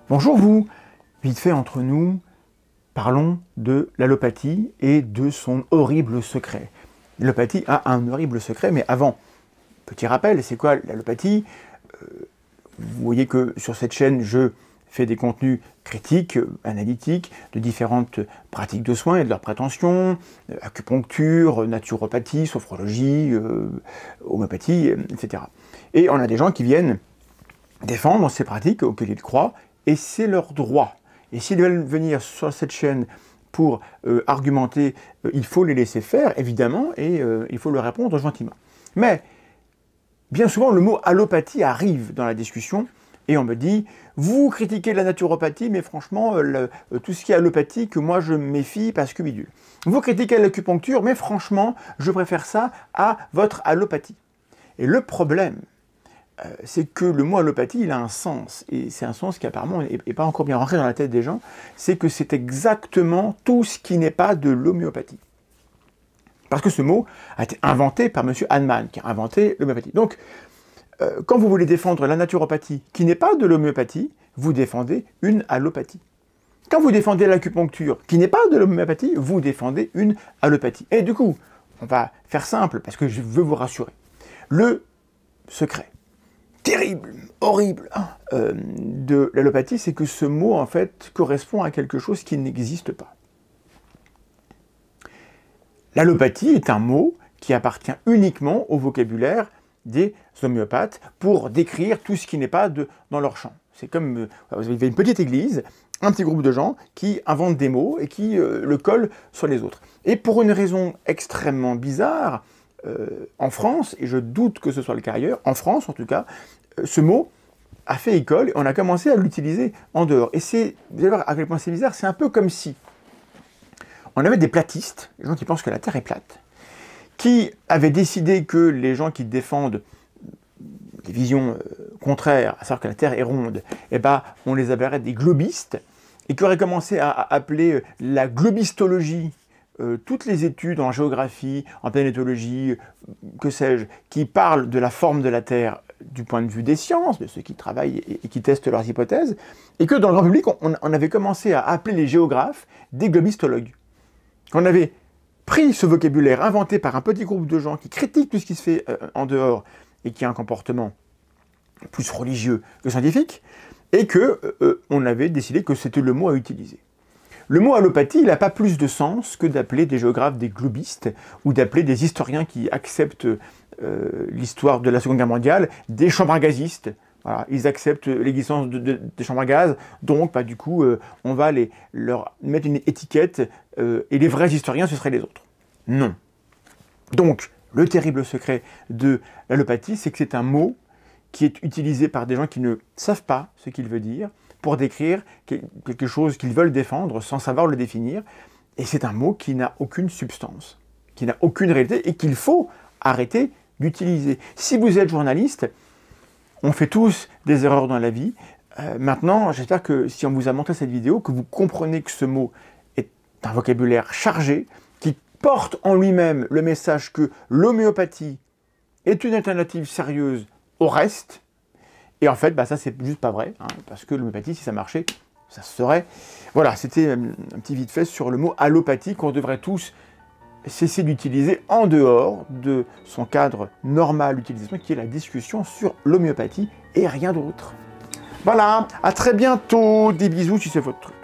Bonjour vous, vite fait entre nous, parlons de l'allopathie et de son horrible secret. L'allopathie a un horrible secret, mais avant, petit rappel, c'est quoi l'allopathie? Vous voyez que sur cette chaîne, je fais des contenus critiques, analytiques, de différentes pratiques de soins et de leurs prétentions, acupuncture, naturopathie, sophrologie, homéopathie, etc. Et on a des gens qui viennent défendre ces pratiques auxquelles ils croient, et c'est leur droit. Et s'ils veulent venir sur cette chaîne pour argumenter, il faut les laisser faire, évidemment, et il faut leur répondre gentiment. Mais, bien souvent, le mot allopathie arrive dans la discussion, et on me dit, vous critiquez la naturopathie, mais franchement, tout ce qui est allopathique, moi je me méfie parce que bidule. Vous critiquez l'acupuncture, mais franchement, je préfère ça à votre allopathie. Et le problème, c'est que le mot allopathie, il a un sens, et c'est un sens qui apparemment n'est pas encore bien rentré dans la tête des gens, c'est que c'est exactement tout ce qui n'est pas de l'homéopathie. Parce que ce mot a été inventé par M. Hahnemann, qui a inventé l'homéopathie. Donc, quand vous voulez défendre la naturopathie, qui n'est pas de l'homéopathie, vous défendez une allopathie. Quand vous défendez l'acupuncture, qui n'est pas de l'homéopathie, vous défendez une allopathie. Et du coup, on va faire simple, parce que je veux vous rassurer. Le secret terrible, horrible de l'allopathie, c'est que ce mot, en fait, correspond à quelque chose qui n'existe pas. L'allopathie est un mot qui appartient uniquement au vocabulaire des homéopathes pour décrire tout ce qui n'est pas dans leur champ. C'est comme, vous avez une petite église, un petit groupe de gens qui inventent des mots et qui le collent sur les autres. Et pour une raison extrêmement bizarre, en France, et je doute que ce soit le cas ailleurs, en France en tout cas, ce mot a fait école et on a commencé à l'utiliser en dehors. Et c'est, vous allez voir à quel point c'est bizarre, c'est un peu comme si on avait des platistes, des gens qui pensent que la Terre est plate, qui avaient décidé que les gens qui défendent des visions contraires, à savoir que la Terre est ronde, eh ben, on les appellerait des globistes, et qui auraient commencé à appeler la globistologie toutes les études en géographie, en planétologie, que sais-je, qui parlent de la forme de la Terre du point de vue des sciences, de ceux qui travaillent et qui testent leurs hypothèses, et que dans le grand public, on avait commencé à appeler les géographes des globistologues. On avait pris ce vocabulaire inventé par un petit groupe de gens qui critiquent tout ce qui se fait en dehors et qui a un comportement plus religieux que scientifique, et qu'on avait décidé que c'était le mot à utiliser. Le mot allopathie, il n'a pas plus de sens que d'appeler des géographes des globistes ou d'appeler des historiens qui acceptent l'histoire de la Seconde Guerre mondiale des chambres à gazistes. Voilà, ils acceptent l'existence des chambres à gaz, donc bah, du coup, on va leur mettre une étiquette et les vrais historiens, ce seraient les autres. Non. Donc, le terrible secret de l'allopathie, c'est que c'est un mot qui est utilisé par des gens qui ne savent pas ce qu'il veut dire, pour décrire quelque chose qu'ils veulent défendre sans savoir le définir. Et c'est un mot qui n'a aucune substance, qui n'a aucune réalité et qu'il faut arrêter d'utiliser. Si vous êtes journaliste, on fait tous des erreurs dans la vie. Maintenant, j'espère que si on vous a montré cette vidéo, que vous comprenez que ce mot est un vocabulaire chargé, qui porte en lui-même le message que l'homéopathie est une alternative sérieuse au reste. Et en fait, bah, ça, c'est juste pas vrai, hein, parce que l'homéopathie, si ça marchait, ça se serait. Voilà, c'était un petit vite fait sur le mot allopathie qu'on devrait tous cesser d'utiliser en dehors de son cadre normal d'utilisation, qui est la discussion sur l'homéopathie et rien d'autre. Voilà, à très bientôt, des bisous si c'est votre truc.